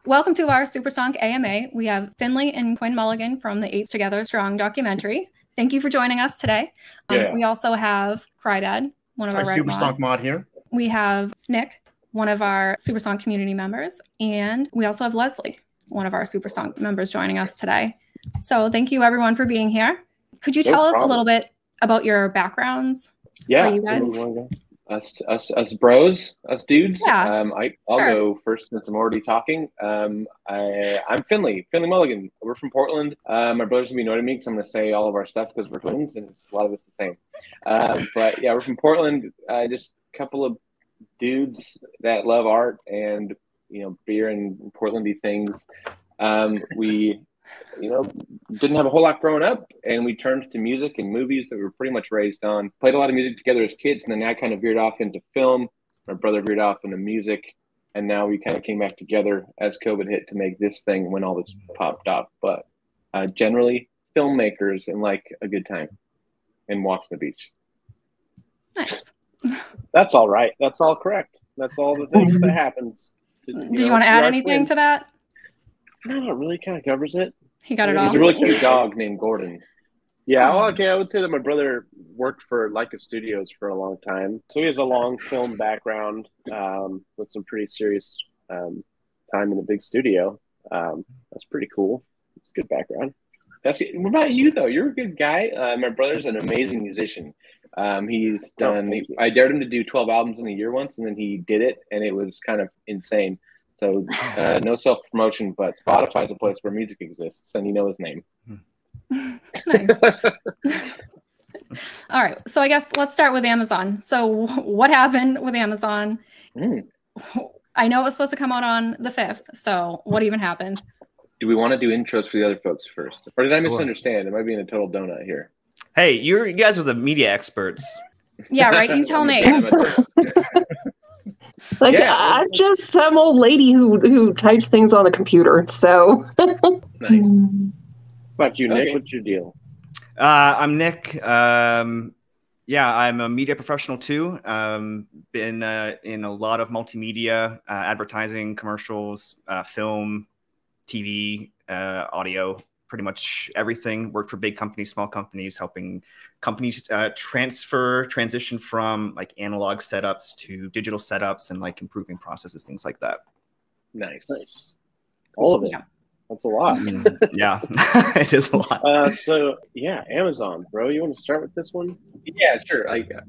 welcome to our Superstonk AMA. We have Finley and Quinn Mulligan from the Apes Together Strong Documentary. Thank you for joining us today. We also have Crybad, one of our Superstonk mod here. We have Nick, one of our Superstonk community members, and we also have Leslie, one of our Superstonk members, joining us today. So thank you everyone for being here. Could you tell us a little bit about your backgrounds? Yeah, for you guys? Us bros, us dudes. Yeah, I'll go first since I'm already talking. I'm Finley Mulligan. We're from Portland. My brothers will be annoyed at me because I'm going to say all of our stuff because we're twins and a lot of it's the same. But yeah, we're from Portland. Just a couple of dudes that love art and beer and Portlandy things. We didn't have a whole lot growing up, and we turned to music and movies that we were pretty much raised on. Played a lot of music together as kids, and then I kind of veered off into film. My brother veered off into music, and now we kind of came back together as COVID hit to make this thing when all this popped up. But generally, filmmakers and like a good time and walks on the beach. Nice. That's all right. That's all correct. That's all the things that happens. Did you want to add anything to that? No, it really kind of covers it. He got it all. He's a really cute dog named Gordon. Yeah, well, okay, I would say that my brother worked for Leica Studios for a long time. So he has a long film background with some pretty serious time in a big studio. That's pretty cool. It's a good background. What about you, though? You're a good guy. My brother's an amazing musician. He's done, I dared him to do 12 albums in a year once, and then he did it, and it was kind of insane. So no self-promotion, but Spotify is a place where music exists, and you know his name. Nice. All right. So I guess let's start with Amazon. So what happened with Amazon? I know it was supposed to come out on the 5th. So what even happened? Do we want to do intros for the other folks first? Or did I misunderstand? Am I being a total donut here? Hey, you guys are the media experts. Yeah, right? You tell me. Like, yeah, I'm just some old lady who types things on the computer. So nice. What about you, Nick? Okay. What's your deal? I'm Nick. Yeah, I'm a media professional too. Been in a lot of multimedia, advertising, commercials, film, TV, audio, pretty much everything. Worked for big companies, small companies, helping companies transition from like analog setups to digital setups and like improving processes, things like that. Nice. All of it. Yeah. That's a lot. Yeah, it is a lot. So yeah, Amazon, bro. You want to start with this one? Yeah, sure.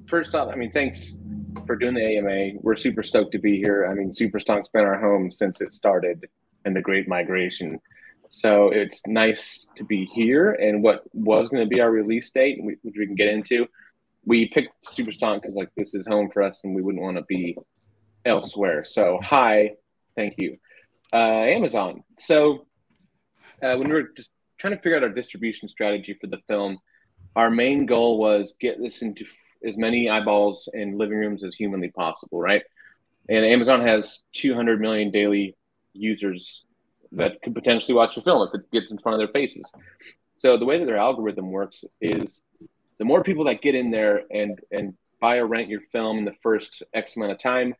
First off, thanks for doing the AMA. We're super stoked to be here. Superstonk's been our home since it started in the Great Migration. So it's nice to be here. And what was going to be our release date, which we can get into, we picked Superstonk because this is home for us and we wouldn't want to be elsewhere. So thank you. Amazon. So when we were just trying to figure out our distribution strategy for the film, our main goal was get this into as many eyeballs and living rooms as humanly possible, right? And Amazon has 200 million daily users that could potentially watch a film if it gets in front of their faces. So the way that their algorithm works is the more people that get in there and buy or rent your film in the first X amount of time,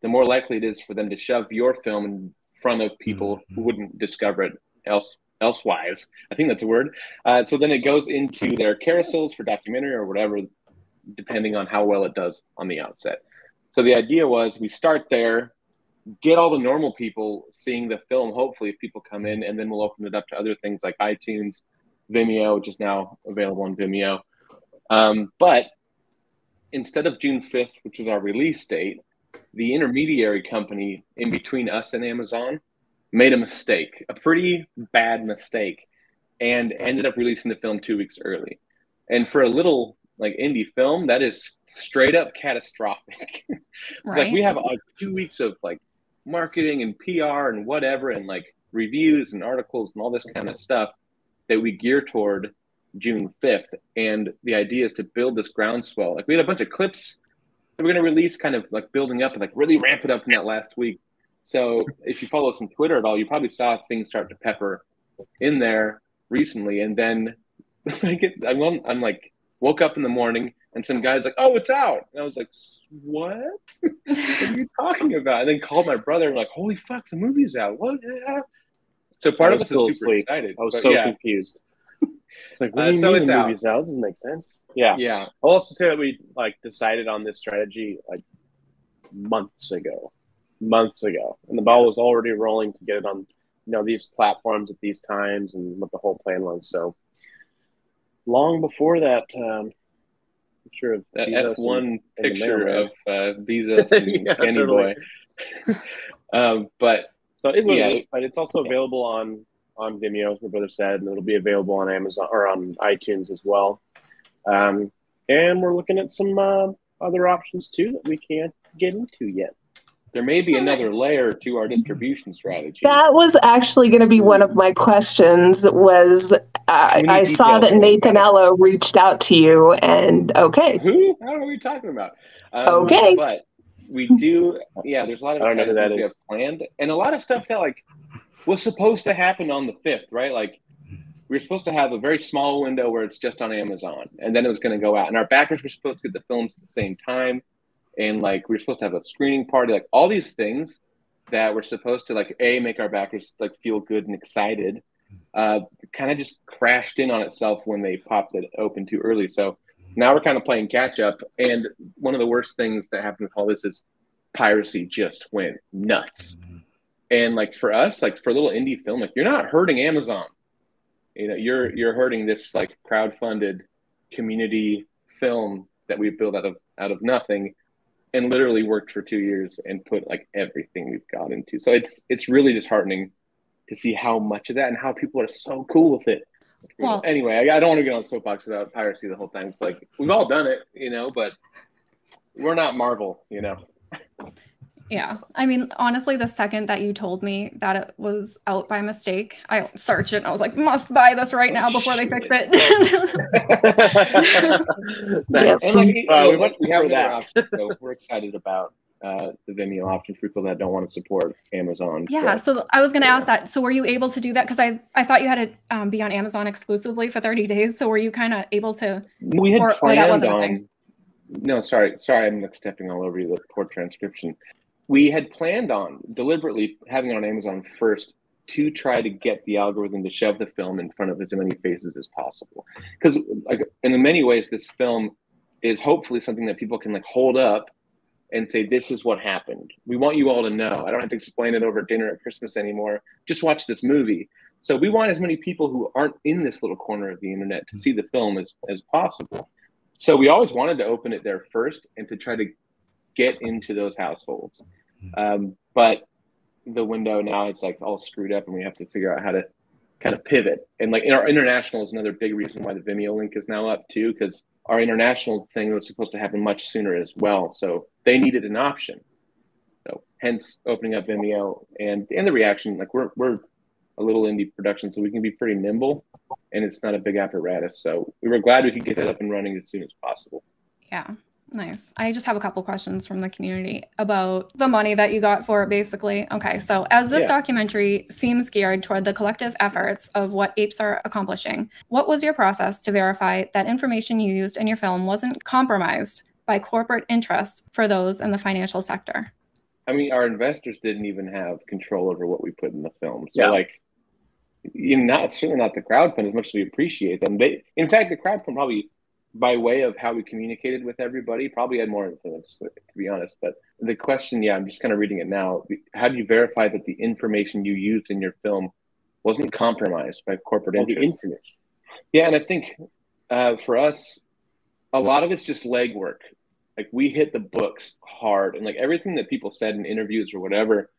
the more likely it is for them to shove your film in front of people who wouldn't discover it elsewise. I think that's a word. So then it goes into their carousels for documentary or whatever, depending on how well it does on the outset. So the idea was we start there, get all the normal people seeing the film, hopefully, if people come in, and then we'll open it up to other things like iTunes, Vimeo, which is now available on Vimeo. But instead of June 5th, which was our release date, the intermediary company in between us and Amazon made a mistake, a pretty bad mistake, and ended up releasing the film 2 weeks early. And for a little indie film, that is straight up catastrophic. It's we have 2 weeks of marketing and PR and whatever, and reviews and articles and all this kind of stuff that we gear toward June 5th. And the idea is to build this groundswell. We had a bunch of clips that we're going to release kind of building up and really ramp it up in that last week. So if you follow us on Twitter at all, you probably saw things start to pepper in there recently. And then woke up in the morning, And some guy's like, "Oh, it's out." And I was like, "What? What are you talking about?" And then called my brother and like, "Holy fuck, the movie's out. What?" So part of us is super excited. I was so confused. It's like, what do you mean the movie's out? Doesn't make sense. Yeah. Yeah. I'll also say that we like decided on this strategy like months ago. And the ball was already rolling to get it on, these platforms at these times and what the whole plan was. So long before that, picture of that Bezos F1 and picture of Bezos and Kenny totally. Boy. But so it is what it is, but it's also available on Vimeo, as my brother said, and it'll be available on Amazon or on iTunes as well. And we're looking at some other options too that we can't get into yet. There may be another layer to our distribution strategy. That was actually going to be one of my questions. I saw that Nathan Ello reached out to you, and okay. Who? I don't know what you're talking about. Okay. But we do, there's a lot of exciting things we have planned, and a lot of stuff that was supposed to happen on the 5th, right? Like we were supposed to have a very small window where it's just on Amazon, and then it was going to go out, and our backers were supposed to get the films at the same time. And we were supposed to have a screening party, all these things that were supposed to make our backers feel good and excited, kind of just crashed in on itself when they popped it open too early. So now we're kind of playing catch up. And one of the worst things that happened with all this is piracy just went nuts. And for us, for a little indie film, you're not hurting Amazon. You're hurting this crowdfunded community film that we built out of nothing. And literally worked for 2 years and put everything we've got into. So it's really disheartening to see how much of that and how people are so cool with it. Well, anyway, I don't want to get on soapbox about piracy the whole time. It's we've all done it, but we're not Marvel, Yeah. I mean, honestly, the second that you told me that it was out by mistake, I searched it and I was like, must buy this right now before they fix it. Nice. And we have that option, so we're excited about the Vimeo option for people that don't want to support Amazon. Yeah. So I was going to ask that. So were you able to do that? Because I thought you had to be on Amazon exclusively for 30 days. So were you kind of able to? We had planned on. No, sorry. I'm stepping all over you. The poor transcription. We had planned on deliberately having it on Amazon first to try to get the algorithm to shove the film in front of as many faces as possible. Because in many ways, this film is hopefully something that people can hold up and say, this is what happened. We want you all to know. I don't have to explain it over dinner at Christmas anymore. Just watch this movie. So we want as many people who aren't in this little corner of the internet to see the film as possible. So we always wanted to open it there first and to try to get into those households. But the window now it's all screwed up and we have to figure out how to kind of pivot. And in our international is another big reason why the Vimeo link is now up too, because our international thing was supposed to happen much sooner as well. So they needed an option. So hence opening up Vimeo and the reaction, we're a little indie production, so we can be pretty nimble and it's not a big apparatus. So we were glad we could get that up and running as soon as possible. Yeah. Nice. I just have a couple questions from the community about the money that you got for it, basically. Okay, so as this documentary seems geared toward the collective efforts of what apes are accomplishing, what was your process to verify that information you used in your film wasn't compromised by corporate interests for those in the financial sector? I mean, our investors didn't even have control over what we put in the film. So certainly not the crowdfund as much as we appreciate them. In fact, the crowdfund probably, by way of how we communicated with everybody, probably had more influence, to be honest. But the question, I'm just kind of reading it now. How do you verify that the information you used in your film wasn't compromised by corporate interests? Yeah, and I think for us, a lot of it's just legwork. We hit the books hard, and everything that people said in interviews or whatever,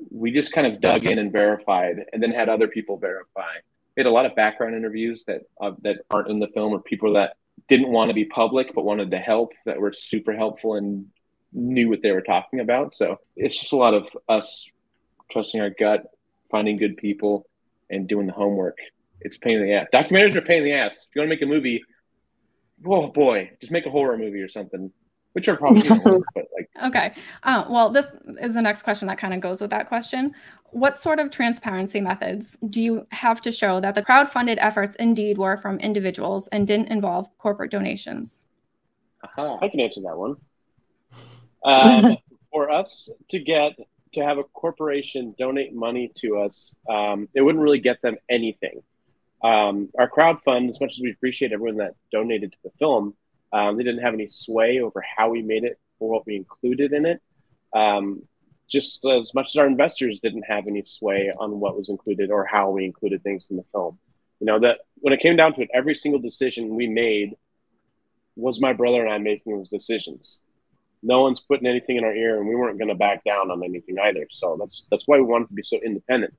we just kind of dug in and verified, and then had other people verify. We had a lot of background interviews that aren't in the film, or people that didn't want to be public but wanted to help, that were super helpful and knew what they were talking about. So it's just a lot of us trusting our gut, finding good people, and doing the homework. It's a pain in the ass. Documentaries are a pain in the ass. If you want to make a movie, oh boy, just make a horror movie or something, which are probably but Okay. Well, this is the next question that kind of goes with that question. What sort of transparency methods do you have to show that the crowdfunded efforts indeed were from individuals and didn't involve corporate donations? I can answer that one. For us to have a corporation donate money to us, it wouldn't really get them anything. Our crowdfund, as much as we appreciate everyone that donated to the film, they didn't have any sway over how we made it or what we included in it. Just as much as our investors didn't have any sway on what was included or how we included things in the film. You know, that when it came down to it, every single decision we made was my brother and I making those decisions. No one's putting anything in our ear, and we weren't going to back down on anything either. So that's why we wanted to be so independent.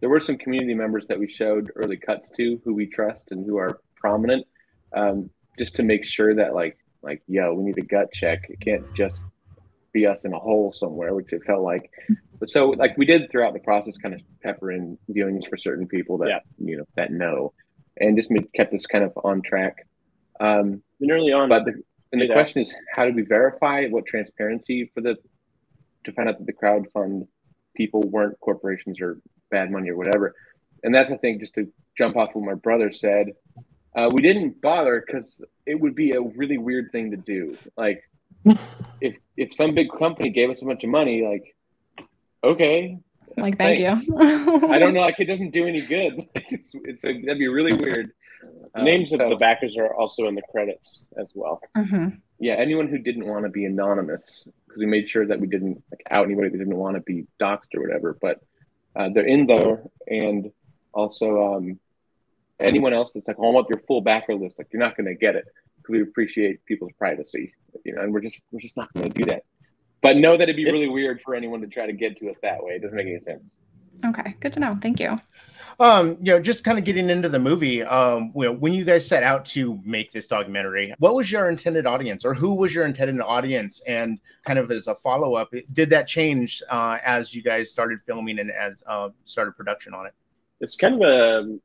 There were some community members that we showed early cuts to who we trust and who are prominent, just to make sure that like, yo, we need a gut check. It can't just be us in a hole somewhere, which it felt like. But so like we did throughout the process, kind of pepper in viewings for certain people that, you know, that know, and just kept us kind of on track. And early on, but the question is, how do we verify what transparency to find out that the crowdfund people weren't corporations or bad money or whatever? And that's, I think, just to jump off what my brother said, we didn't bother because it would be a really weird thing to do. Like, if some big company gave us a bunch of money, like, okay, like, thank you. I don't know, like, it doesn't do any good. That'd be really weird. Names of the backers are also in the credits as well. Mm-hmm. Yeah, anyone who didn't want to be anonymous, because we made sure that we didn't out anybody that didn't want to be doxxed or whatever, but they're in there. And also anyone else that's like, oh, I want your full backer list, like, you're not going to get it, because we appreciate people's privacy, you know, and we're just not going to do that. But know that it'd be really weird for anyone to try to get to us that way. It doesn't make any sense. Okay, good to know. Thank you. You know, just kind of getting into the movie, you know, when you guys set out to make this documentary, what was your intended audience, or who was your intended audience? And kind of as a follow-up, did that change as you guys started filming and as started production on it? It's kind of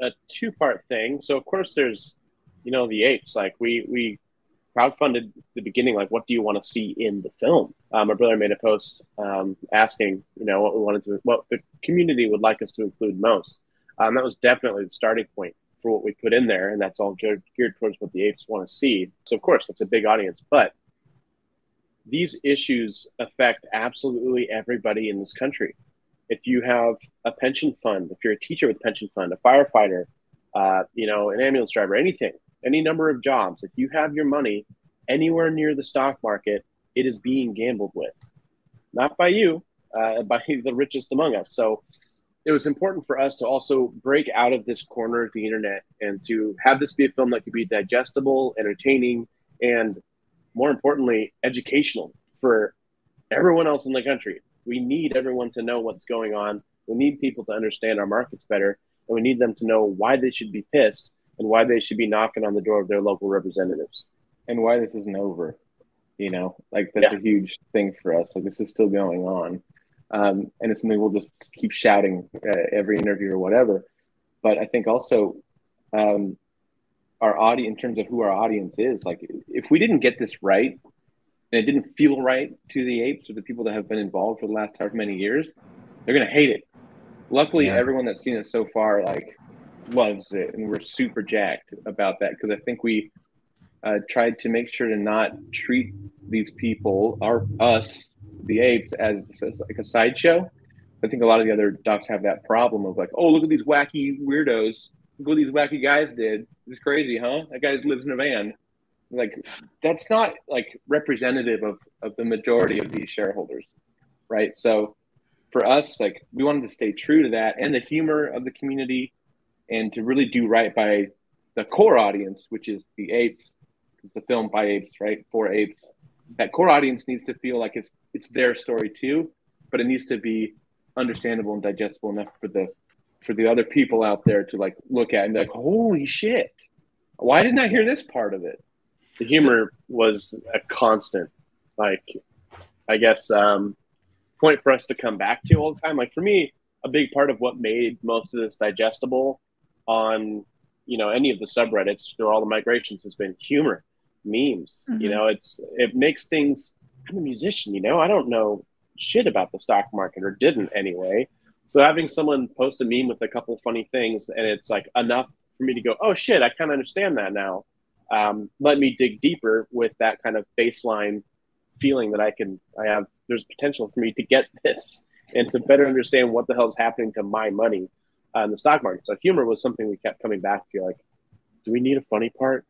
a two-part thing. So of course there's, you know, the Apes. Like we crowdfunded the beginning, like, what do you want to see in the film? My brother made a post asking, you know, what the community would like us to include most. That was definitely the starting point for what we put in there, and that's all geared towards what the Apes want to see. So of course, that's a big audience, but these issues affect absolutely everybody in this country. If you have a pension fund, if you're a teacher with a pension fund, a firefighter, you know, an ambulance driver, anything, any number of jobs, if you have your money anywhere near the stock market, it is being gambled with. Not by you, by the richest among us. So it was important for us to also break out of this corner of the internet and to have this be a film that could be digestible, entertaining, and more importantly, educational for everyone else in the country. We need everyone to know what's going on. We need people to understand our markets better, and we need them to know why they should be pissed and why they should be knocking on the door of their local representatives. And why this isn't over, you know, like that's a huge thing for us. Like, this is still going on. And it's something we'll just keep shouting every interview or whatever. But I think also our audience, in terms of who our audience is, like, if we didn't get this right and it didn't feel right to the Apes or the people that have been involved for the last however many years, they're going to hate it. Luckily, everyone that's seen it so far, like, loves it, and we're super jacked about that, because I think we tried to make sure to not treat these people, us, the Apes, as like a sideshow. I think a lot of the other docs have that problem of like, oh, look at these wacky weirdos. Look what these wacky guys did. It's crazy, huh? That guy lives in a van. Like, that's not like representative of the majority of these shareholders, right? So for us, like, we wanted to stay true to that and the humor of the community, and to really do right by the core audience, which is the Apes. It's the film by Apes, right? For Apes. That core audience needs to feel like it's their story too, but it needs to be understandable and digestible enough for the other people out there to like look at and be like, holy shit, why didn't I hear this part of it? The humor was a constant, like, I guess, point for us to come back to all the time. Like, for me, a big part of what made most of this digestible on, you know, any of the subreddits through all the migrations has been humor, memes. Mm-hmm. You know, it makes things. I'm a musician, you know, I don't know shit about the stock market, or didn't anyway. So having someone post a meme with a couple funny things, and it's like enough for me to go, oh shit, I kind of understand that now. let me dig deeper with that kind of baseline feeling that there's potential for me to get this and to better understand what the hell's happening to my money in the stock market. So humor was something we kept coming back to. Like, do we need a funny part?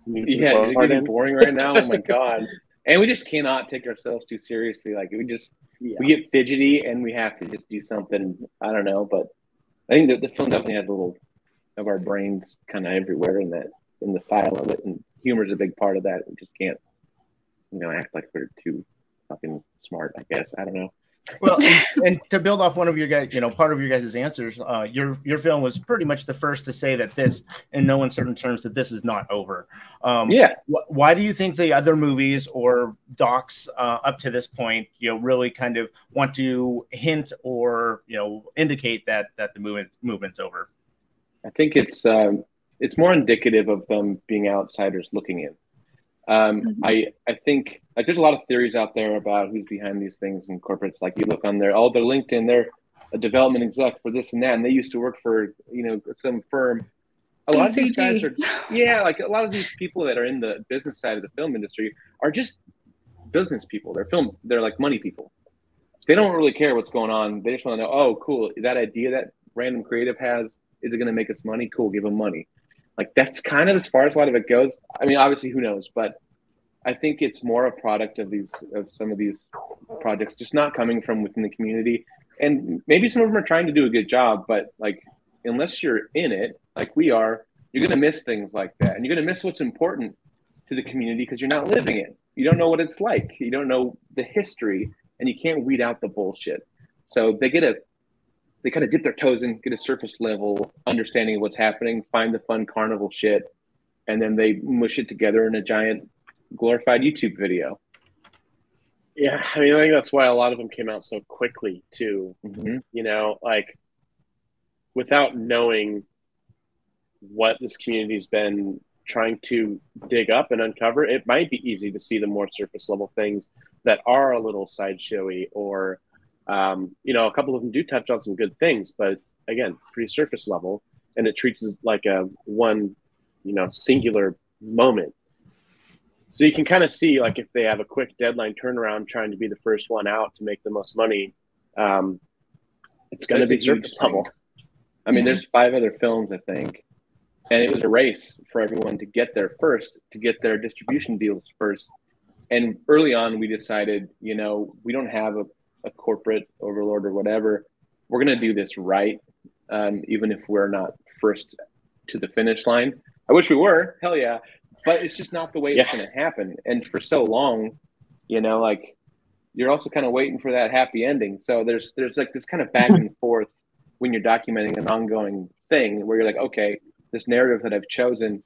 Yeah, it's getting boring right now. Oh my God. And we just cannot take ourselves too seriously. Like we get fidgety and we have to just do something. I don't know, but I think that the film definitely has a little of our brains kind of everywhere in the style of it. And humor is a big part of that. We just can't, act like we're too fucking smart, I guess. I don't know. Well, and to build off one of your guys, part of your guys' answers, your film was pretty much the first to say that this, in no uncertain terms, that this is not over. Why do you think the other movies or docs up to this point, really kind of want to hint or indicate that the movement's over? I think it's more indicative of them being outsiders looking in. I think there's a lot of theories out there about who's behind these things in corporates. Like you look on their LinkedIn, they're a development exec for this and that, and they used to work for some firm. A lot of these guys are like a lot of these people that are in the business side of the film industry are just business people. They're like money people. They don't really care what's going on. They just want to know, oh, cool, that idea that random creative has, is it going to make us money? Cool, give them money. Like that's kind of as far as a lot of it goes. I mean, obviously, who knows? But I think it's more a product of some of these projects just not coming from within the community. And maybe some of them are trying to do a good job, but like unless you're in it, like we are, you're going to miss things like that, and you're going to miss what's important to the community because you're not living it. You don't know what it's like. You don't know the history, and you can't weed out the bullshit. So they kind of dip their toes in, get a surface level understanding of what's happening, find the fun carnival shit, and then they mush it together in a giant glorified YouTube video. Yeah, I mean, I think that's why a lot of them came out so quickly too. Mm-hmm. Like without knowing what this community's been trying to dig up and uncover, it might be easy to see the more surface level things that are a little sideshowy or a couple of them do touch on some good things, but again, pretty surface level, and it treats it like a one, singular moment. So you can kind of see, like, if they have a quick deadline turnaround trying to be the first one out to make the most money, it's going to be surface level. I mean, there's 5 other films, I think, and it was a race for everyone to get there first, to get their distribution deals first. And early on, we decided, we don't have a corporate overlord or whatever. We're going to do this right, even if we're not first to the finish line. I wish we were, hell yeah, but it's just not the way it's going to happen. And for so long, like you're also kind of waiting for that happy ending. So there's like this kind of back and forth when you're documenting an ongoing thing where you're like, okay, this narrative that I've chosen,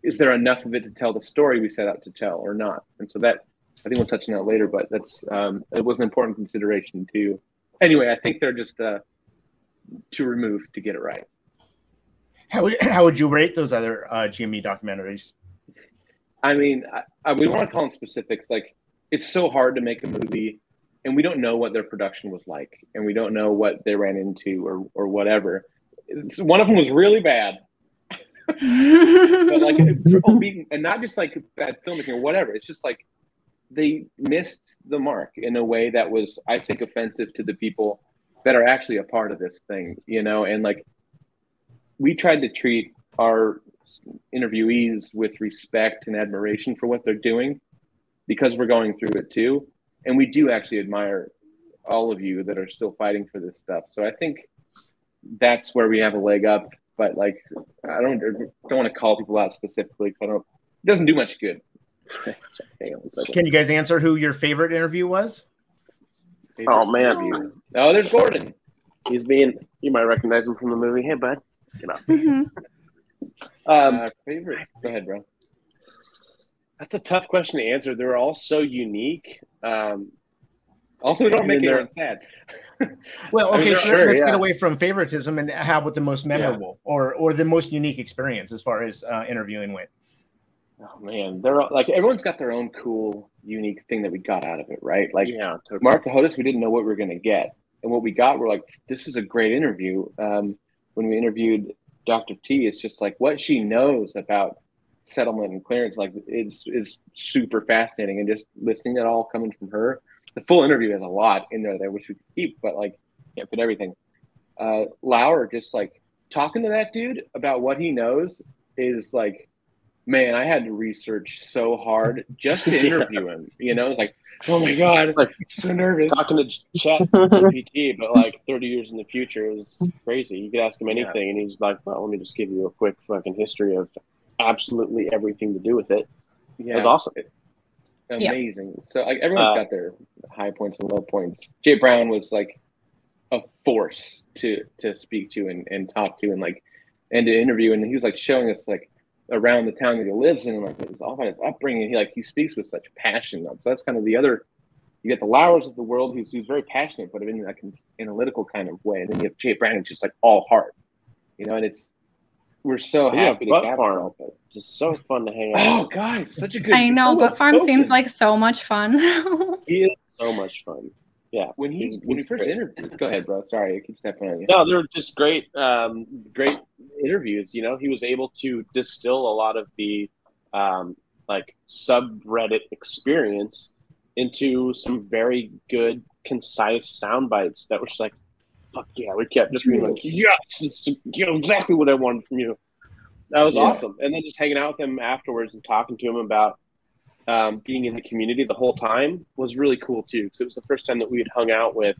is there enough of it to tell the story we set out to tell or not? And so that, I think we'll touch on that later, but that's it was an important consideration too. Anyway, I think they're just too removed to get it right. How would you rate those other GME documentaries? I mean, we want to call them specifics. Like, it's so hard to make a movie, and we don't know what their production was like, and we don't know what they ran into or whatever. One of them was really bad. But like, and not just like bad filmmaking or whatever. It's just like they missed the mark in a way that was, I think, offensive to the people that are actually a part of this thing, and like we tried to treat our interviewees with respect and admiration for what they're doing because we're going through it too. And we do actually admire all of you that are still fighting for this stuff. So I think that's where we have a leg up, but like, I don't want to call people out specifically because it doesn't do much good. Can you guys answer who your favorite interview was? Oh man. Oh, there's Gordon. You might recognize him from the movie. Hey, bud. Favorite. Go ahead, bro. That's a tough question to answer. They're all so unique. Also, don't make anyone sad. Well, okay, let's get away from favoritism and how about the most memorable or the most unique experience as far as interviewing went? Oh man, they're like everyone's got their own cool, unique thing that we got out of it, right? Like totally. Mark Cahotis, we didn't know what we were going to get, and what we got, we're like, this is a great interview. When we interviewed Dr. T, it's just like what she knows about settlement and clearance, like is super fascinating. And just listening to it all coming from her, the full interview has a lot in there that I wish we could keep, but like can't fit everything. Lauer just like talking to that dude about what he knows is like, man, I had to research so hard just to interview him. You know, it's like, oh my god, like so nervous talking to Chat GPT, but like 30 years in the future is crazy. You could ask him anything, and he's like, "Well, let me just give you a quick fucking history of absolutely everything to do with it." Yeah, it was awesome, amazing. Yeah. So like everyone's got their high points and low points. Jay Brown was like a force to speak to and talk to and to interview, and he was like showing us like around the town that he lives in, and like it's all about his upbringing. He speaks with such passion. So that's kind of the other. You get the Lauers of the world, who's very passionate, but in like an analytical kind of way. And then you have Jay Brown, who's just like all heart, you know. And we're so happy to have Farm. Just so fun to hang out. Oh, guys, such a good. I know, but Farm seems like so much fun. He is so much fun. Yeah, when we first interviewed. Go ahead, bro. Sorry, I keep stepping on you. No, they're just great interviews. You know, he was able to distill a lot of the like subreddit experience into some very good, concise sound bites that were just like, fuck yeah, we kept just being like, yes, it's exactly what I wanted from you. That was awesome. And then just hanging out with him afterwards and talking to him about being in the community the whole time was really cool too, because it was the first time that we had hung out with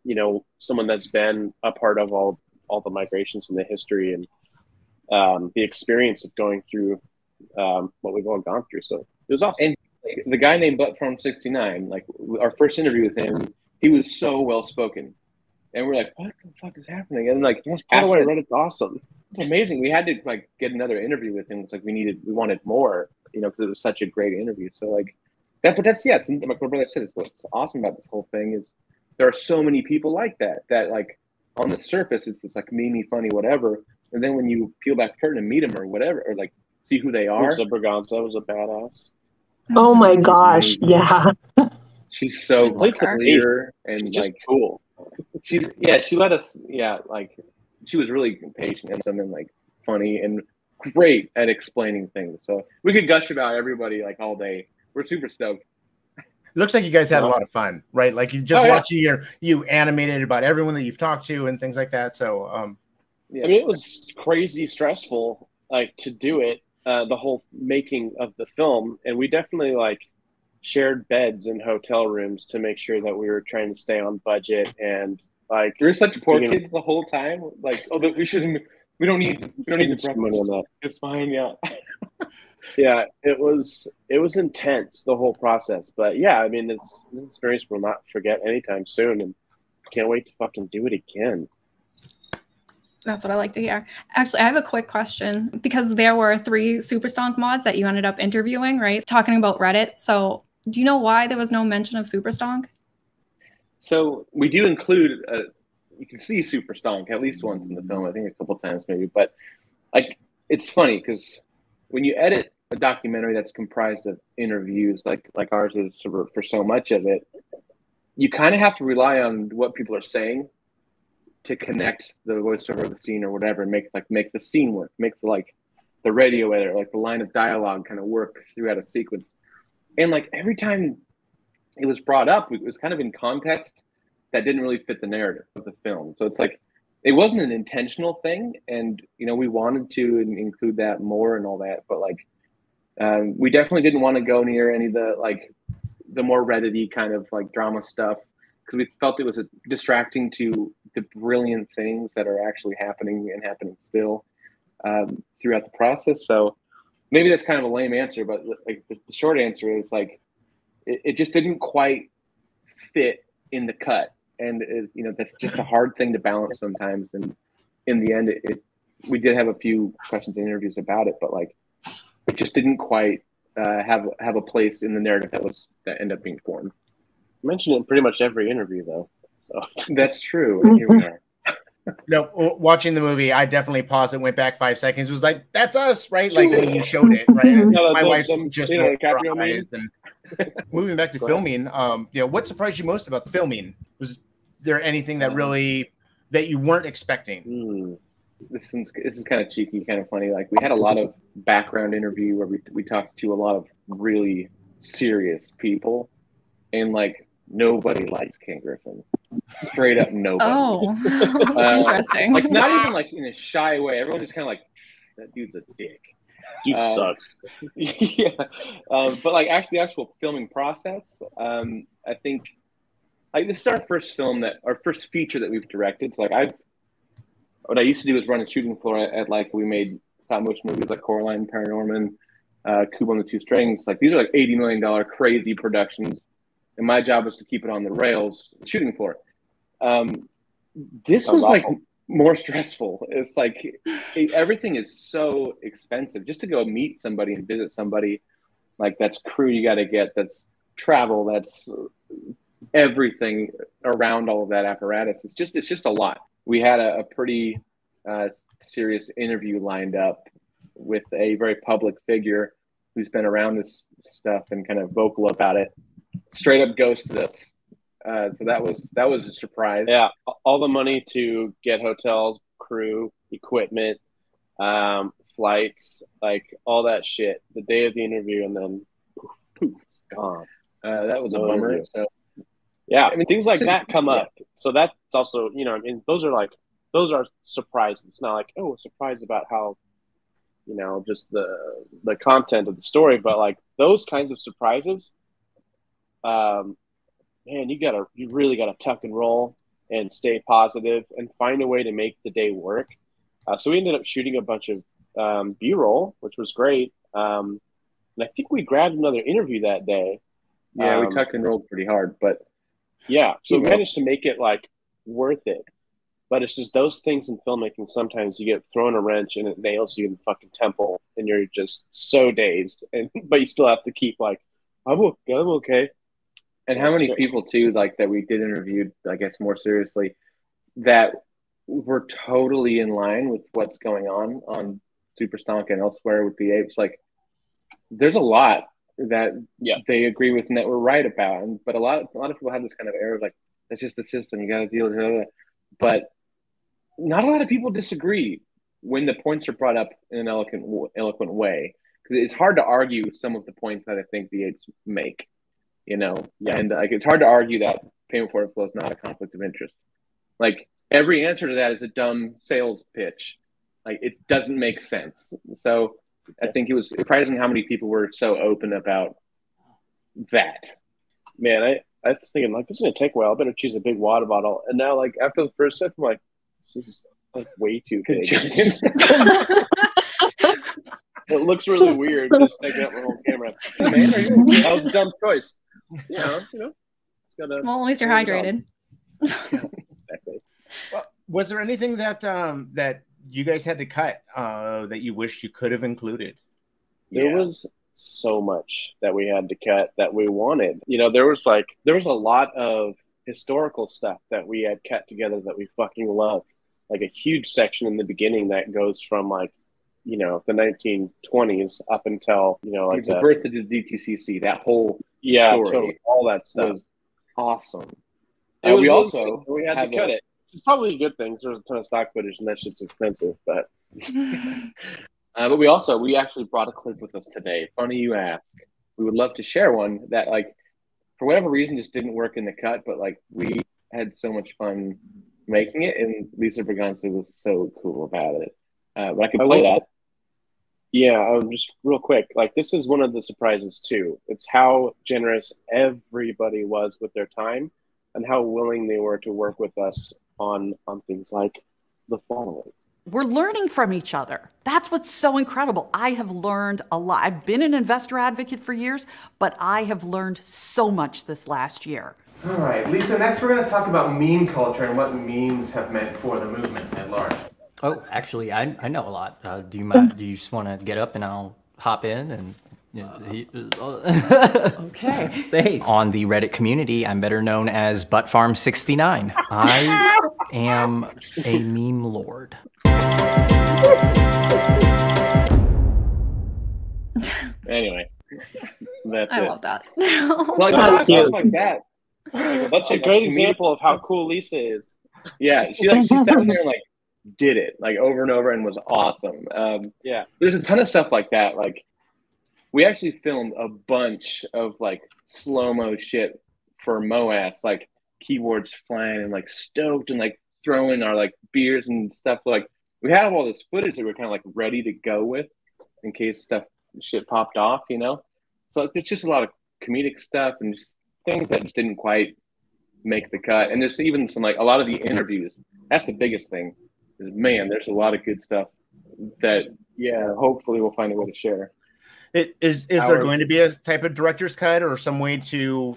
you know, someone that's been a part of all the migrations in the history and the experience of going through what we've all gone through. So it was awesome. And the guy named Butt Farm 69, like our first interview with him, he was so well spoken, and we're like, what the fuck is happening? And like that's part of what I read. It's awesome. It's amazing. We had to like get another interview with him. It's like we wanted more, you know, because it was such a great interview. So like that, but that's it's like my brother said, what's awesome about this whole thing is there are so many people like that like on the surface it's like memey, funny, whatever, and then when you peel back the curtain and meet them or whatever, or like see who they are. Lisa Braganza was a badass. Oh my gosh, yeah. She's so clear and just like cool. She let us like she was really patient and something like funny and great at explaining things. So we could gush about everybody like all day. We're super stoked. Looks like you guys had a lot of fun, right? Like you just watching you animated about everyone that you've talked to and things like that. So I mean, it was crazy stressful, like to do it, the whole making of the film, and we definitely like shared beds in hotel rooms to make sure that we were trying to stay on budget. And like we were such poor kids the whole time. Like, oh, we don't need the money on that. It's fine, yeah. Yeah, it was intense, the whole process. But yeah, I mean, it's an experience we'll not forget anytime soon, and can't wait to fucking do it again. That's what I like to hear. Actually, I have a quick question, because there were 3 Superstonk mods that you ended up interviewing, right? Talking about Reddit. So do you know why there was no mention of Superstonk? So we do include, you can see Superstonk at least once in the film, I think a couple times maybe. But like, it's funny because when you edit a documentary that's comprised of interviews like ours is for so much of it, you kind of have to rely on what people are saying to connect the voiceover of the scene or whatever, and make the scene work, make the radio edit, like the line of dialogue kind of work throughout a sequence. And like every time it was brought up, it was kind of in context that didn't really fit the narrative of the film. So it's like, it wasn't an intentional thing. And, you know, we wanted to include that more and all that, but like, we definitely didn't want to go near any of the more Reddit-y kind of like drama stuff, because we felt it was distracting to the brilliant things that are actually happening and happening still throughout the process. So maybe that's kind of a lame answer, but like the short answer is like, it just didn't quite fit in the cut. And you know, that's just a hard thing to balance sometimes. And in the end, we did have a few questions and interviews about it, but like, it just didn't quite have a place in the narrative that ended up being formed. I mentioned it in pretty much every interview, though. So that's true. And here we are. No, watching the movie, I definitely paused and went back 5 seconds. It was like, that's us, right? Like when you showed it, right? My wife's just surprised. And moving back to filming, you know, what surprised you most about the filming? Was there anything that really that you weren't expecting? this is kind of cheeky, kind of funny. Like, we had a lot of background interview where we talked to a lot of really serious people, and like nobody likes Ken Griffin. Straight up nobody. Oh, interesting. Like, not even like in a shy way. Everyone just kind of like, that dude's a dick. Dude sucks. Yeah. But like actually, the actual filming process, I think like this is our first first feature that we've directed. So like what I used to do is run a shooting floor at like, we made stop motion movies like Coraline, Paranorman, Kubo and the Two Strings. Like, these are like $80 million crazy productions. And my job was to keep it on the rails, shooting floor. This was like more stressful. It's like everything is so expensive. Just to go meet somebody and visit somebody, like, that's crew you got to get, that's travel, that's everything around all of that apparatus. It's just a lot. We had a pretty serious interview lined up with a very public figure who's been around this stuff and kind of vocal about it. Straight up ghosted us. So that was a surprise. Yeah, all the money to get hotels, crew, equipment, flights, like all that shit. The day of the interview, and then poof, it's gone. That was a bummer. So yeah, I mean, things like that come up. So that's also, you know, I mean, those are surprises. It's not like, oh, a surprise about how, you know, just the content of the story, but like those kinds of surprises. Man, you really gotta tuck and roll and stay positive and find a way to make the day work. So we ended up shooting a bunch of B-roll, which was great. And I think we grabbed another interview that day. Yeah, we tucked and rolled pretty hard, but yeah, so we managed to make it like worth it. But it's just those things in filmmaking. Sometimes you get thrown a wrench and it nails you in the fucking temple, and you're just so dazed. But you still have to keep like, I'm okay. And how many people too, like, that we did interview, I guess more seriously, that were totally in line with what's going on Superstonk and elsewhere with the apes. Like, there's a lot that they agree with and that we're right about, but a lot of people have this kind of error of like, that's just the system, you got to deal with it. But not a lot of people disagree when the points are brought up in an eloquent way, because it's hard to argue some of the points that I think the apes make. You know, and like, it's hard to argue that payment for it flow is not a conflict of interest. Like, every answer to that is a dumb sales pitch. Like, it doesn't make sense. So I think it was surprising how many people were so open about that. Man, I was thinking, like, this is gonna take a while. I better choose a big water bottle. And now, like, after the first sip, I'm like, this is like way too big. It looks really weird just taking up my whole camera. Hey, man, that was a dumb choice. Yeah, you know, it's gotta. Well, at least you're hydrated. Exactly. Well, was there anything that that you guys had to cut that you wish you could have included? There was so much that we had to cut that we wanted. You know, there was a lot of historical stuff that we had cut together that we fucking loved. Like a huge section in the beginning that goes from like, you know, the 1920s up until, you know, like the birth of the DTCC, that whole story, totally. All that stuff was awesome. We had to cut it. It's probably a good thing. There's a ton of stock footage and that shit's expensive, but but we actually brought a clip with us today. Funny you ask. We would love to share one that, like, for whatever reason just didn't work in the cut, but like, we had so much fun making it, and Lisa Berganza was so cool about it. But I could play that. Yeah, just real quick. Like, this is one of the surprises too. It's how generous everybody was with their time and how willing they were to work with us on things like the following. We're learning from each other. That's what's so incredible. I have learned a lot. I've been an investor advocate for years, but I have learned so much this last year. All right, Lisa, next we're going to talk about meme culture and what memes have meant for the movement at large. Oh, actually, I know a lot. Do you mind? Do you just want to get up and I'll hop in and? Okay. Thanks. On the Reddit community, I'm better known as ButtFarm69. I am a meme lord. Anyway, that's I it. love that. Like that. That's a great example of how cool Lisa is. Yeah, she sat there like did it like over and over and was awesome. Yeah. There's a ton of stuff like that. Like we actually filmed a bunch of like slow-mo shit for MOAS, like keyboards flying and like stoked and like throwing our like beers and stuff. Like we have all this footage that we're kind of like ready to go with in case shit popped off, you know? So it's just a lot of comedic stuff and just things that just didn't quite make the cut. And there's even some like a lot of the interviews. That's the biggest thing. Is, man, there's a lot of good stuff that hopefully we'll find a way to share. Is there going to be a type of director's cut or some way to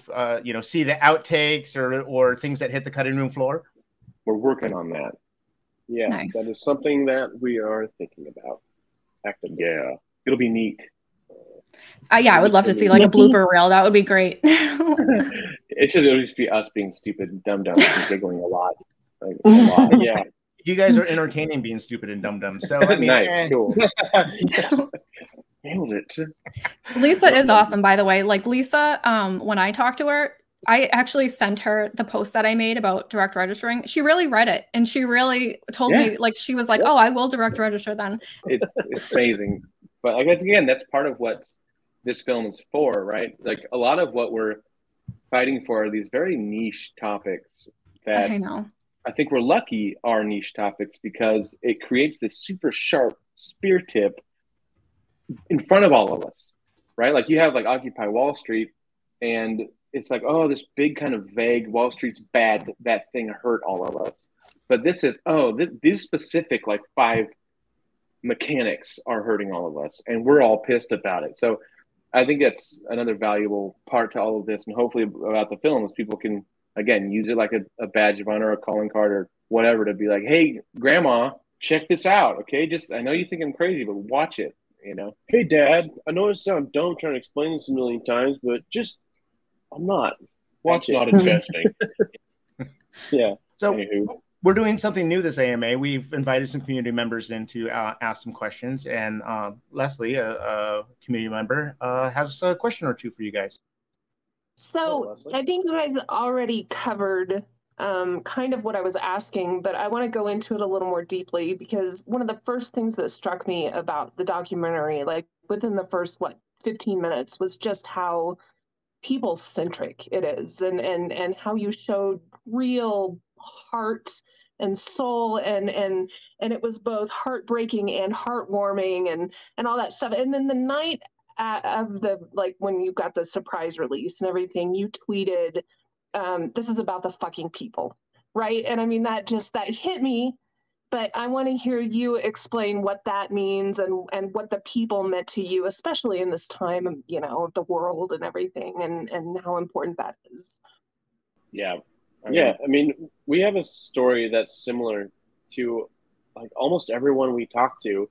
see the outtakes or things that hit the cutting room floor? We're working on that. Yeah, nice. That is something that we are thinking about. Yeah, it'll be neat. I would love to see like a blooper reel. That would be great. It'll just be us being stupid and dumb-dumb and giggling a lot. Like, a lot. Yeah. You guys are entertaining being stupid and dumb-dumb. So I mean, nice, cool. Yes. Nailed it. Lisa is awesome, by the way. Like Lisa, when I talked to her, I actually sent her the post that I made about direct registering. She really read it, and she really told me, like, she was like, "Oh, I will direct register then." It's amazing, but I guess again, that's part of what this film is for, right? Like a lot of what we're fighting for are these very niche topics that I know. I think we're lucky are niche topics because it creates this super sharp spear tip in front of all of us, right? Like you have like Occupy Wall Street, and it's like, oh, this big kind of vague Wall Street's bad, that thing hurt all of us. But this is, these specific like 5 mechanics are hurting all of us, and we're all pissed about it. So I think that's another valuable part to all of this, and hopefully about the film is people can, again, use it like a badge of honor, a calling card, or whatever to be like, hey, grandma, check this out, okay? Just, I know you think I'm crazy, but watch it, you know? Hey, Dad, I know it sounds dumb trying to explain this a million times, but just, I'm not. Watch it. Not investing. Yeah. So Anywho. we're doing something new this AMA. We've invited some community members in to ask some questions, and Leslie, a community member, has a question or two for you guys. So I think you guys already covered kind of what I was asking, but I want to go into it a little more deeply because one of the first things that struck me about the documentary, like within the first, 15 minutes, was just how people-centric it is and how you showed real heart and soul and it was both heartbreaking and heartwarming and all that stuff. And then the night of the, like, when you got the surprise release and everything, you tweeted, this is about the fucking people, right? And I mean, that hit me, but I want to hear you explain what that means and what the people meant to you, especially in this time, of the world and everything, and how important that is. Yeah. I mean, we have a story that's similar to like almost everyone we talk to.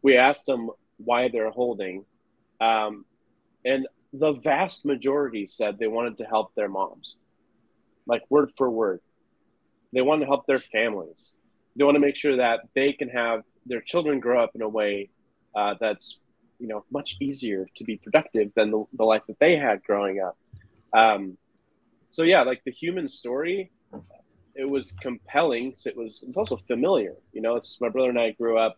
We asked them why they're holding, and the vast majority said they wanted to help their moms, like word for word. They want to help their families. They want to make sure that they can have their children grow up in a way that's, much easier to be productive than the life that they had growing up. So yeah, like the human story, it was compelling. So it's also familiar. It's my brother and I grew up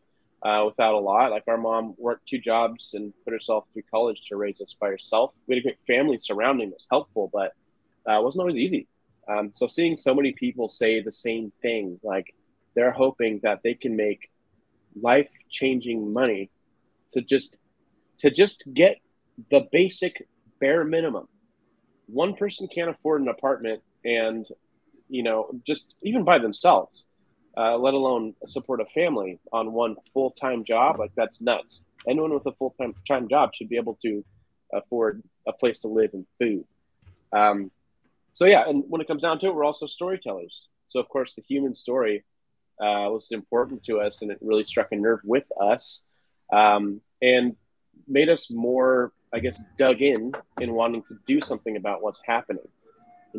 without a lot. Like our mom worked 2 jobs and put herself through college to raise us by herself. We had a great family surrounding us, helpful, but it wasn't always easy. So seeing so many people say the same thing, like they're hoping that they can make life-changing money to just get the basic bare minimum. One person can't afford an apartment and, just even by themselves, let alone support a family on one full-time job. Like that's nuts. Anyone with a full-time job should be able to afford a place to live and food. So yeah, and when it comes down to it, we're also storytellers. So of course the human story was important to us, and it really struck a nerve with us, and made us more, I guess, dug in wanting to do something about what's happening.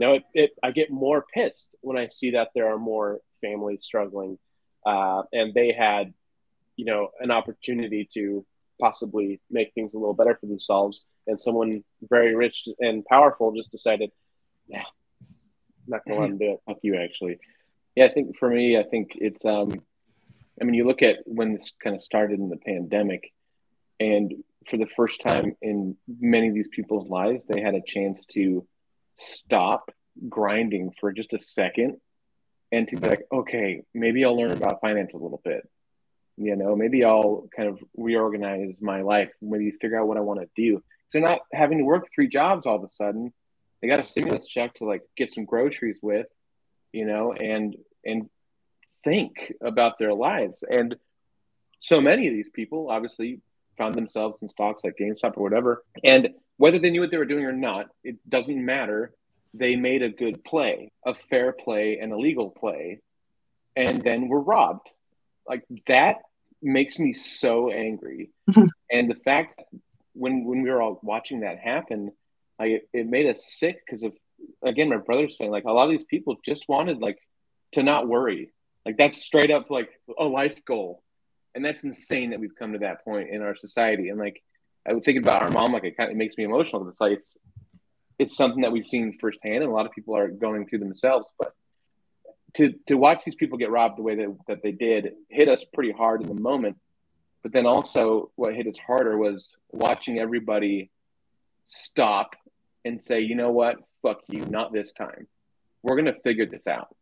I get more pissed when I see that there are more families struggling, and they had, an opportunity to possibly make things a little better for themselves, and someone very rich and powerful just decided, yeah, I'm not gonna let them do it. Fuck you, actually. Yeah, I think for me, it's I mean, you look at when this kind of started in the pandemic, and for the first time in many of these people's lives, they had a chance to stop grinding for just a second and to be like, okay, maybe I'll learn about finance a little bit. You know, maybe I'll kind of reorganize my life, maybe figure out what I want to do. So not having to work 3 jobs all of a sudden. They got a stimulus check to like get some groceries with, you know, and think about their lives. And so many of these people obviously found themselves in stocks like GameStop or whatever. And whether they knew what they were doing or not, it doesn't matter. They made a good play, a fair play and a legal play, and then were robbed. Like that makes me so angry. And the fact when we were all watching that happen, it made us sick because of, again, my brother's saying like a lot of these people just wanted like to not worry. Like that's straight up like a life goal. And that's insane that we've come to that point in our society. And like I was thinking about our mom, like it makes me emotional because it's like it's something that we've seen firsthand, and a lot of people are going through themselves. But to watch these people get robbed the way that they did hit us pretty hard in the moment. But then also what hit us harder was watching everybody stop and say, you know what, fuck you, not this time. We're going to figure this out.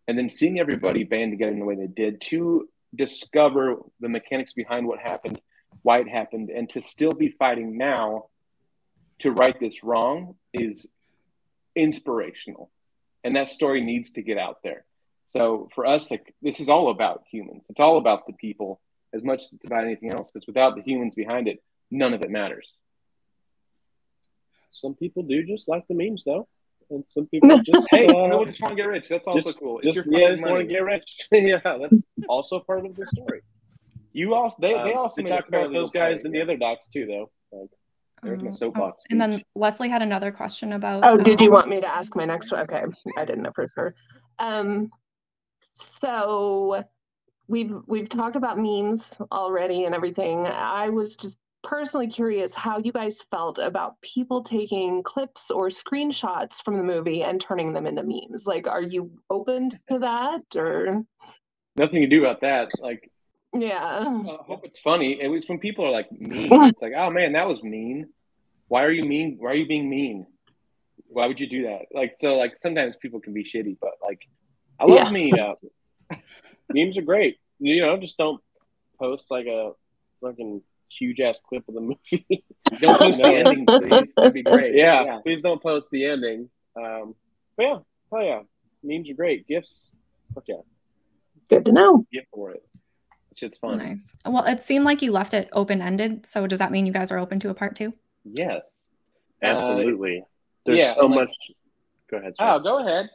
And then seeing everybody band together in the way they did to discover the mechanics behind what happened, why it happened, and to still be fighting now to right this wrong is inspirational. And that story needs to get out there. So for us, like this is all about humans. It's all about the people as much as it's about anything else, because without the humans behind it, none of it matters. Some people do just like the memes, though. And some people just people just want to get rich. That's also cool. Just want to get rich. Yeah, that's also part of the story. You also they also talk about those guys in the other docs too, though. Like, there's my soapbox. And then Leslie had another question about. Oh, did you want me to ask my next one? Okay, I didn't know for sure. So we've talked about memes already and everything. I was just personally curious how you guys felt about people taking clips or screenshots from the movie and turning them into memes. Like, are you open to that, or nothing to do about that? Like, yeah, I hope it's funny. At least when people are like mean, it's like, oh man, that was mean. Why are you mean? Why are you being mean? Why would you do that? Like, so like sometimes people can be shitty, but like I love memes. Memes are great. You know, just don't post like a fucking huge ass clip of the movie. Don't post the ending, please. That'd be great. Yeah, please don't post the ending. But yeah, oh yeah, memes are great. GIFs, fuck yeah. Good to know. Get for it. Shit's fun. Nice. Well, it seemed like you left it open-ended. So does that mean you guys are open to a part 2? Yes, absolutely. There's so much. Go ahead. Sorry. Oh, go ahead.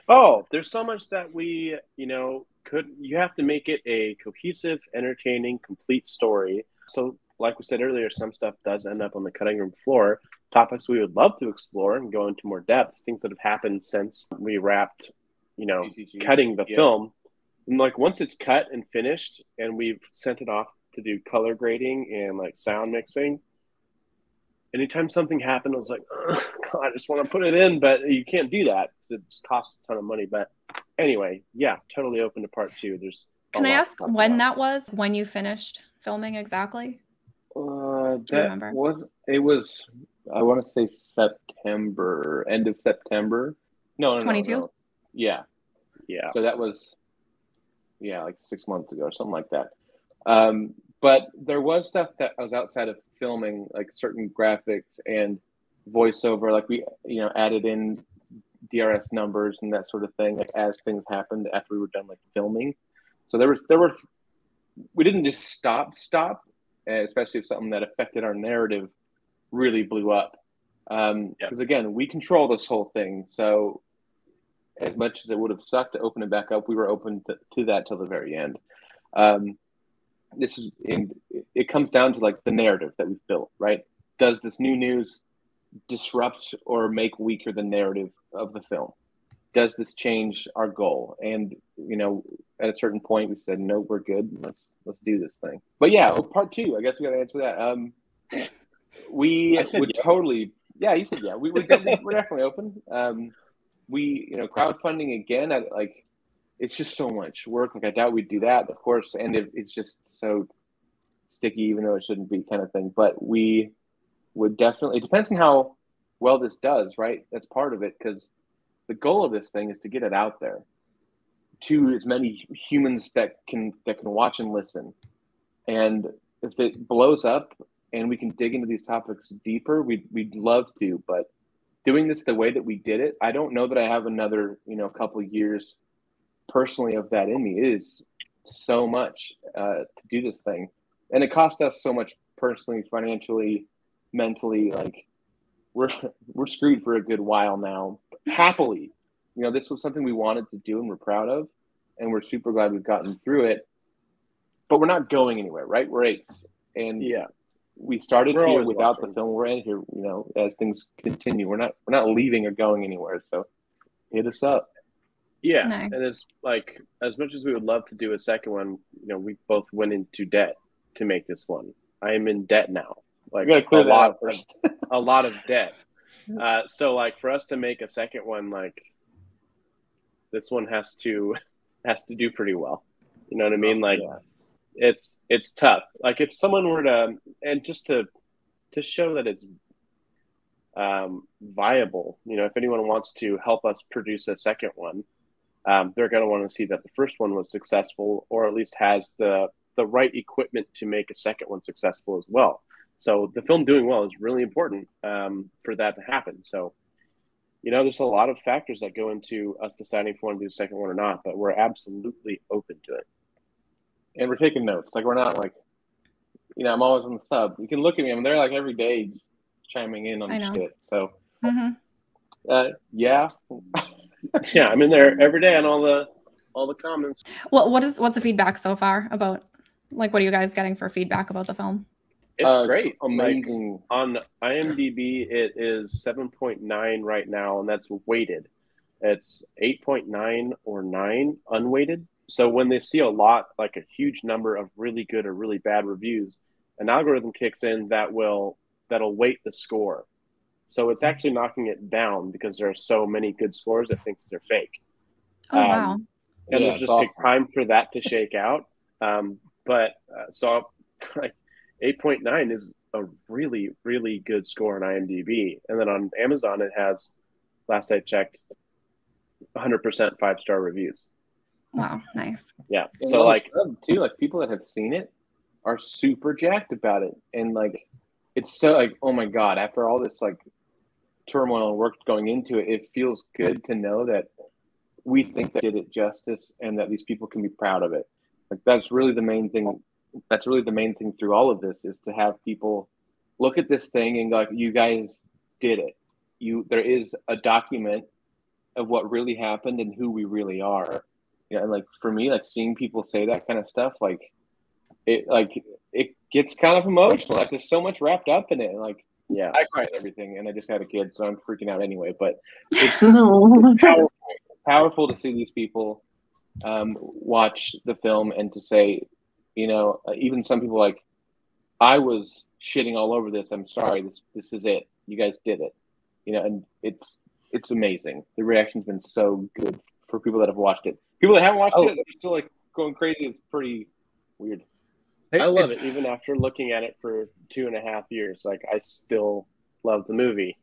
Oh, there's so much that we, you have to make it a cohesive, entertaining, complete story. So like we said earlier, some stuff does end up on the cutting room floor. Topics we would love to explore and go into more depth, things that have happened since we wrapped, cutting the film. And like once it's cut and finished and we've sent it off to do color grading and like sound mixing, anytime something happened, I was like, oh, God, I just want to put it in, but you can't do that. It just costs a ton of money. But anyway, yeah, totally open to part 2. Can I ask when that was, when you finished filming exactly? It was, I want to say September, end of September. No. 22? Yeah. So that was, like 6 months ago or something like that. But there was stuff that was outside of filming, like certain graphics and voiceover, like we, added in DRS numbers and that sort of thing, like as things happened after we were done like filming. So we didn't just stop, especially if something that affected our narrative really blew up. Because again, we control this whole thing. So as much as it would have sucked to open it back up, we were open to that till the very end. It comes down to like the narrative that we've built, right? Does this new news disrupt or make weaker the narrative of the film? Does this change our goal? And at a certain point, we said, no, we're good. Let's do this thing. But yeah, part 2. I guess we got to answer that. We would totally. Yeah, you said yeah. We're definitely open. We crowdfunding again. it's just so much work. Like I doubt we'd do that, of course, and it's just so sticky, even though it shouldn't be, kind of thing. But we would definitely. It depends on how well this does, right? That's part of it, because the goal of this thing is to get it out there to as many humans that can watch and listen. And if it blows up and we can dig into these topics deeper, we'd love to. But doing this the way that we did it, I don't know that I have another couple of years personally of that in me. It is so much to do this thing, and it cost us so much personally, financially, mentally. Like we're screwed for a good while now. Happily, this was something we wanted to do and we're proud of, and we're super glad we've gotten through it. But we're not going anywhere, right? We're Apes, and we started here without the film. We're in here, as things continue. We're not leaving or going anywhere. So hit us up. Yeah, nice. And it's like, as much as we would love to do a second one, we both went into debt to make this one. I am in debt now, like a lot of debt. So like for us to make a second one, like this one has to do pretty well. You know what I mean? Like it's tough. Like if someone were to, and just to show that it's viable, if anyone wants to help us produce a second one, they're going to want to see that the first one was successful, or at least has the right equipment to make a second one successful as well. So the film doing well is really important for that to happen. So, there's a lot of factors that go into us deciding if we want to do a second one or not, but we're absolutely open to it. And we're taking notes. Like, we're not like, I'm always on the sub. You can look at me. I mean, they're like every day chiming in on shit. So, yeah. Yeah, I'm in there every day on all the comments. Well, what's the feedback so far about, like, what are you guys getting for feedback about the film? It's great. It's amazing. Like, on IMDb, it is 7.9 right now, and that's weighted. It's 8.9 or 9 unweighted. So when they see like a huge number of really good or really bad reviews, an algorithm kicks in that'll weight the score. So it's actually knocking it down because there are so many good scores that thinks they're fake. Oh, wow. And it'll just take time for that to shake out. So like 8.9 is a really, really good score on IMDb. And then on Amazon, it has, last I checked, 100% 5-star reviews. Wow, nice. Yeah. So like people that have seen it are super jacked about it. And like, it's so like, oh my God, after all this like turmoil and work going into it, it feels good to know that we think that did it justice and that these people can be proud of it. Like that's really the main thing. That's really the main thing through all of this, is to have people look at this thing and go, like, you guys did it. There is a document of what really happened and who we really are. And like for me, like seeing people say that kind of stuff, it gets kind of emotional. Like there's so much wrapped up in it. And like, yeah, I cry at everything, and I just had a kid, so I'm freaking out anyway. But it's powerful to see these people watch the film and to say, even some people like, I was shitting all over this. I'm sorry. This is it. You guys did it. And it's amazing. The reaction's been so good for people that have watched it. People that haven't watched it, they're still like going crazy. It's pretty weird. I love it. Even after looking at it for 2.5 years, like I still love the movie,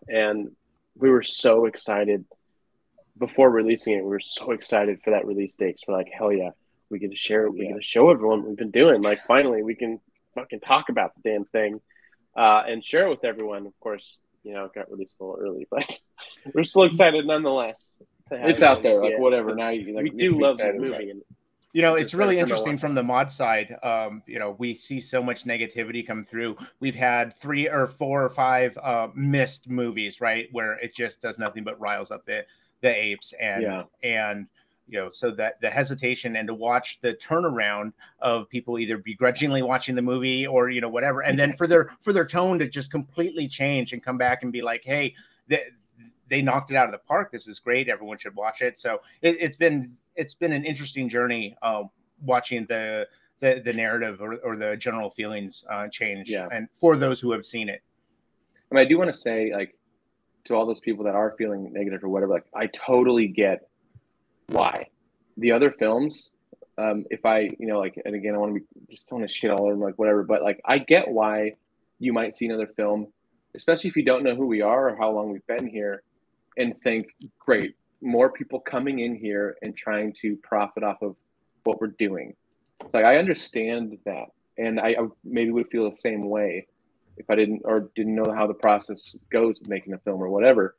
and we were so excited before releasing it. We were so excited for that release date. We're like, hell yeah, we get to share it. We get to show everyone what we've been doing. Like finally we can fucking talk about the damn thing and share it with everyone. Of course, it got released a little early, but we're still excited nonetheless. It's out there, like whatever. Now we do love the movie. And it's really interesting from the mod side. We see so much negativity come through. We've had 3 or 4 or 5 missed movies, right, where it just does nothing but riles up the apes, and so that the hesitation and to watch the turnaround of people either begrudgingly watching the movie or whatever, and then for their tone to just completely change and come back and be like, hey, they knocked it out of the park. This is great. Everyone should watch it. So it's been an interesting journey watching the narrative or the general feelings change, and for those who have seen it. And I do want to say, like, to all those people that are feeling negative or whatever, like I totally get why. the other films, if I, you know, like, and again, I want to be, just don't want to shit all over them, like whatever, but like, I get why you might see another film, especially if you don't know who we are or how long we've been here, and think, great, more people coming in here and trying to profit off of what we're doing. Like, I understand that. And I maybe would feel the same way if I didn't know how the process goes of making a film or whatever.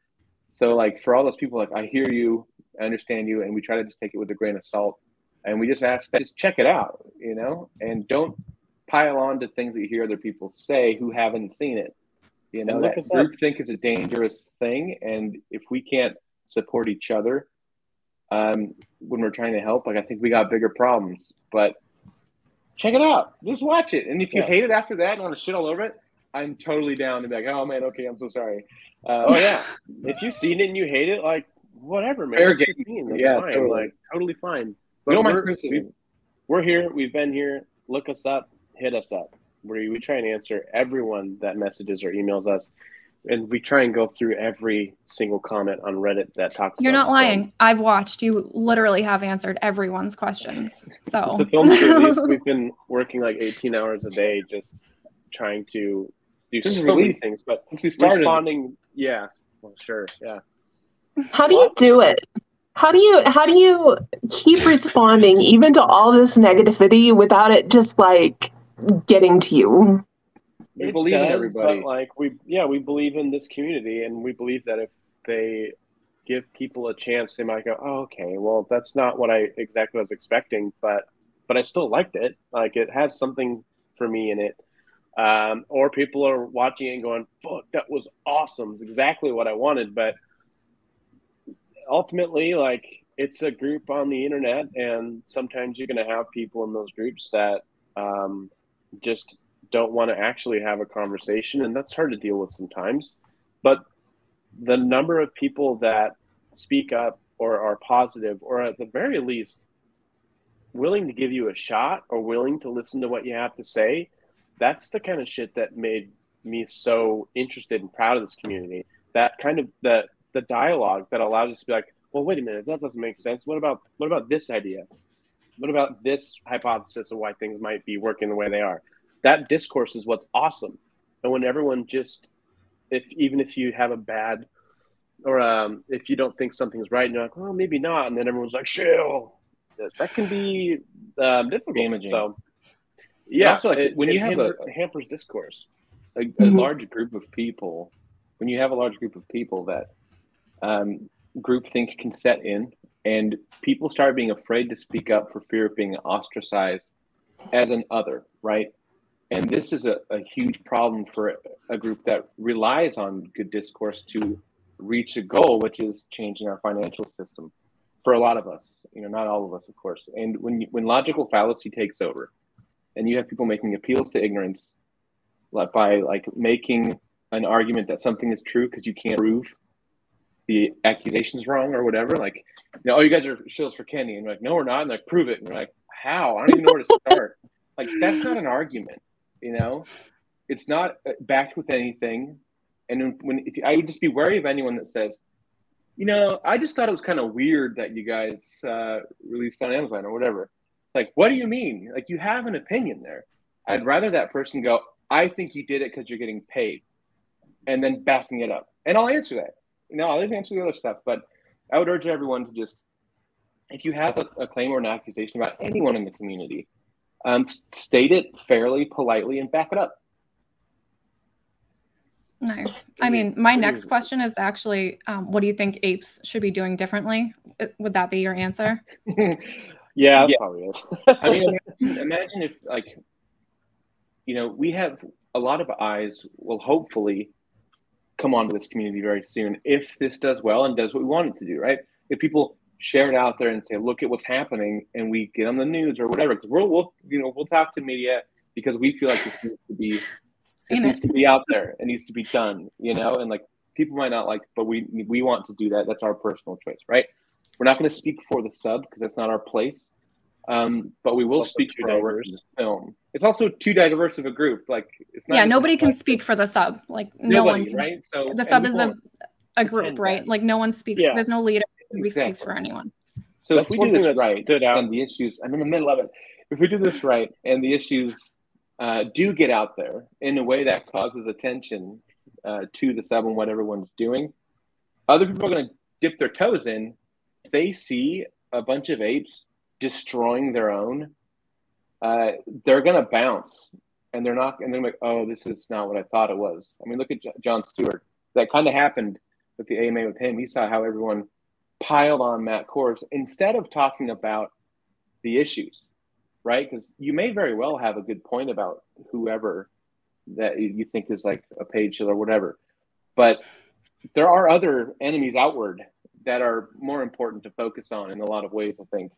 So like, for all those people, like, I hear you, I understand you, and we try to just take it with a grain of salt. And we just ask, just check it out, you know, and don't pile on to things that you hear other people say who haven't seen it. You know, that groupthink is a dangerous thing. And if we can't support each other when we're trying to help, like, I think we got bigger problems. But check it out. Just watch it. And if you hate it after that and want to shit all over it, I'm totally down to be like, oh, man, okay, I'm so sorry. Oh, yeah. If you've seen it and you hate it, like, whatever, man. Fair game. That's fine. Totally. Like, totally fine. But we're here. We've been here. Look us up. Hit us up. We try and answer everyone that messages or emails us. And we try and go through every single comment on Reddit that talks You're about not lying. Film. I've watched. You literally have answered everyone's questions. So the film series, we've been working like 18 hours a day just trying to do so many things. But since we started responding, yeah, well, sure, yeah. How do you do it? How do you keep responding even to all this negativity without it just like getting to you? We believe in everybody. But like we believe in this community, and we believe that if they give people a chance, they might go, oh, okay, well, that's not what I exactly was expecting, but I still liked it. Like, it has something for me in it. Or people are watching it and going, fuck, that was awesome. It's exactly what I wanted. But ultimately, like, it's a group on the internet, and sometimes you're going to have people in those groups that just don't want to actually have a conversation, and that's hard to deal with sometimes. But the number of people that speak up or are positive, or at the very least willing to give you a shot or willing to listen to what you have to say, that's the kind of shit that made me so interested and proud of this community. That kind of the dialogue that allowed us to be like, well, wait a minute, that doesn't make sense. What about this idea? What about this hypothesis of why things might be working the way they are? That discourse is what's awesome. And when everyone just, even if you have a bad, or if you don't think something's right, and you're like, well, maybe not, and then everyone's like, chill. That can be difficult. Damaging. So, yeah, also, like, when you have hampers discourse. A large group of people, when you have a large group of people that groupthink can set in, and people start being afraid to speak up for fear of being ostracized as an other, right? And this is a huge problem for a group that relies on good discourse to reach a goal, which is changing our financial system for a lot of us, you know, not all of us, of course. And when logical fallacy takes over, and you have people making appeals to ignorance by like making an argument that something is true because you can't prove the accusation's wrong or whatever, like, you know, oh, you guys are shills for Kenny, and you're like, no, we're not, and like, prove it, and you're like, how? I don't even know where to start. Like, that's not an argument. You know, it's not backed with anything. And I would just be wary of anyone that says, you know, I just thought it was kind of weird that you guys released on Amazon or whatever. Like, what do you mean? Like, you have an opinion there. I'd rather that person go, I think you did it because you're getting paid, and then backing it up. And I'll answer that. You know, I'll even answer the other stuff. But I would urge everyone to just, if you have a claim or an accusation about anyone in the community, state it fairly, politely, and back it up. Nice. I mean, my next question is actually, what do you think Apes should be doing differently? Would that be your answer? Yeah, probably is. I mean, imagine if, like, you know, we have a lot of eyes will hopefully come onto this community very soon if this does well and does what we want it to do, right? If people share it out there and say, look at what's happening, and we get on the news or whatever, because we'll talk to media because we feel like this needs to be out there. It needs to be done, you know, and like, people might not like, but we want to do that. That's our personal choice, right? We're not going to speak for the sub because that's not our place. But we will speak for our work in this film. It's also too diverse of a group. Like, it's not. Yeah, nobody can speak for the sub. Like, no one can. Right? So the sub is a group, right? Like, no one speaks. Yeah. There's no leader. Nobody speaks for anyone. So That's if we do this right, stood out. and the issues, I'm in the middle of it. If we do this right, and the issues do get out there in a way that causes attention to the stuff and what everyone's doing, other people are going to dip their toes in. If they see a bunch of apes destroying their own, they're going to bounce, and they're like, oh, this is not what I thought it was. I mean, look at Jon Stewart. That kind of happened with the AMA with him. He saw how everyone piled on Matt Kors instead of talking about the issues, right? Because you may very well have a good point about whoever that you think is like a page or whatever, but there are other enemies outward that are more important to focus on in a lot of ways, I think.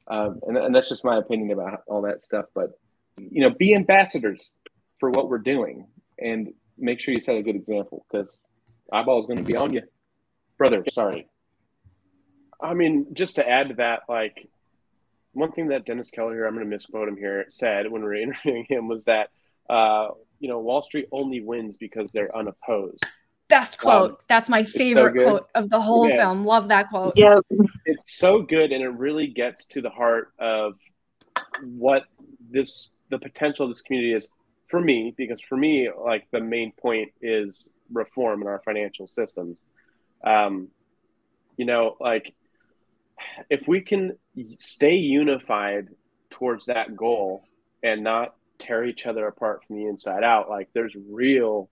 And that's just my opinion about all that stuff. But, you know, be ambassadors for what we're doing and make sure you set a good example, because eyeball's going to be on you. Brother, sorry. I mean, just to add to that, like, one thing that Dennis Keller here, I'm going to misquote him here, said when we were interviewing him was that, you know, Wall Street only wins because they're unopposed. Best quote. That's my favorite quote of the whole film. Love that quote. Yeah. It's so good, and it really gets to the heart of what the potential of this community is for me, because for me, like, the main point is reform in our financial systems. You know, like, if we can stay unified towards that goal and not tear each other apart from the inside out, like, there's a real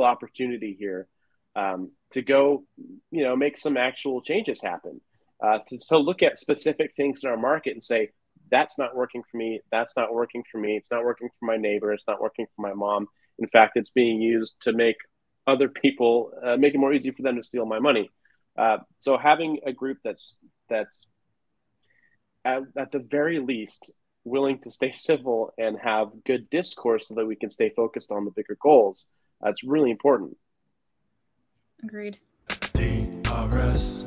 opportunity here to go, you know, make some actual changes happen, to look at specific things in our market and say, that's not working for me. That's not working for me. It's not working for my neighbor. It's not working for my mom. In fact, it's being used to make other people, make it more easy for them to steal my money. So having a group that's at the very least willing to stay civil and have good discourse so that we can stay focused on the bigger goals, that's really important. Agreed. DRS.